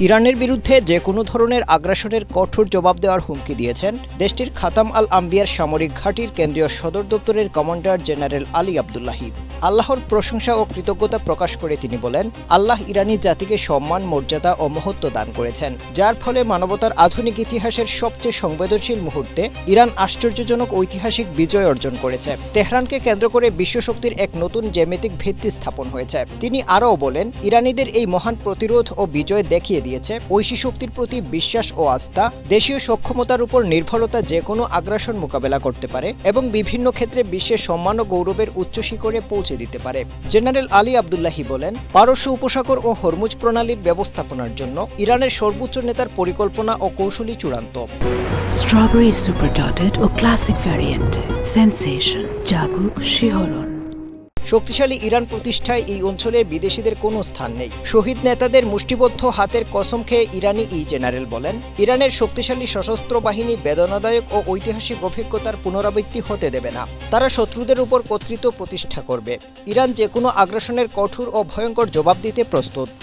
ইরানের বিরুদ্ধে যে কোনো ধরনের আগ্রাসনের কঠোর জবাব দেওয়ার হুমকি দিয়েছেন দেশটির খাতাম আল আম্বিয়ার সামরিক ঘাঁটির কেন্দ্রীয় সদর দপ্তরের কমান্ডার জেনারেল আলী আব্দুল্লাহি। আল্লাহর প্রশংসা ও কৃতজ্ঞতা প্রকাশ করে তিনি বলেন, আল্লাহ ইরানি জাতিকে সম্মান, মর্যাদা ও মহত্ব দান করেছেন, যার ফলে মানবতার আধুনিক ইতিহাসের সবচেয়ে সংবেদনশীল মুহূর্তে ইরান আশ্চর্যজনক ঐতিহাসিক বিজয় অর্জন করেছে। তেহরানকে কেন্দ্র করে বিশ্বশক্তির এক নতুন জ্যামিতিক ভিত্তি স্থাপন হয়েছে। তিনি আরও বলেন, ইরানিদের এই মহান প্রতিরোধ ও বিজয় দেখিয়ে দিয়েছে ঐশী শক্তির প্রতি বিশ্বাস ও আস্থা, দেশীয় সক্ষমতার উপর নির্ভরতা যে কোনো আগ্রাসন মোকাবেলা করতে পারে এবং বিভিন্ন ক্ষেত্রে বিশ্বের সম্মান ও গৌরবের উচ্চ শিখরে পৌঁছে দিতে পারে। জেনারেল আলী আব্দুল্লাহি বলেন, পারস্য উপসাগর ও হরমুজ প্রণালীর ব্যবস্থাপনার জন্য ইরানের সর্বোচ্চ নেতার পরিকল্পনা ও কৌশলী চূড়ান্ত। স্ট্রবেরি সুপার ডটেড ও ক্লাসিক ভ্যারিয়েন্ট সেন্সেশন জাগুক শিহরণ। শক্তিশালী ইরান প্রতিষ্ঠায় এই অঞ্চলে বিদেশিদের কোনো স্থান নেই। শহীদ নেতাদের মুষ্টিবদ্ধ হাতের কসম খেয়ে ইরানি এই জেনারেল বলেন, ইরানের শক্তিশালী সশস্ত্র বাহিনী বেদনাদায়ক ও ঐতিহাসিক অভিজ্ঞতার পুনরাবৃত্তি হতে দেবে না। তারা শত্রুদের উপর কর্তৃত্ব প্রতিষ্ঠা করবে। ইরান যে কোনো আগ্রাসনের কঠোর ও ভয়ঙ্কর জবাব দিতে প্রস্তুত।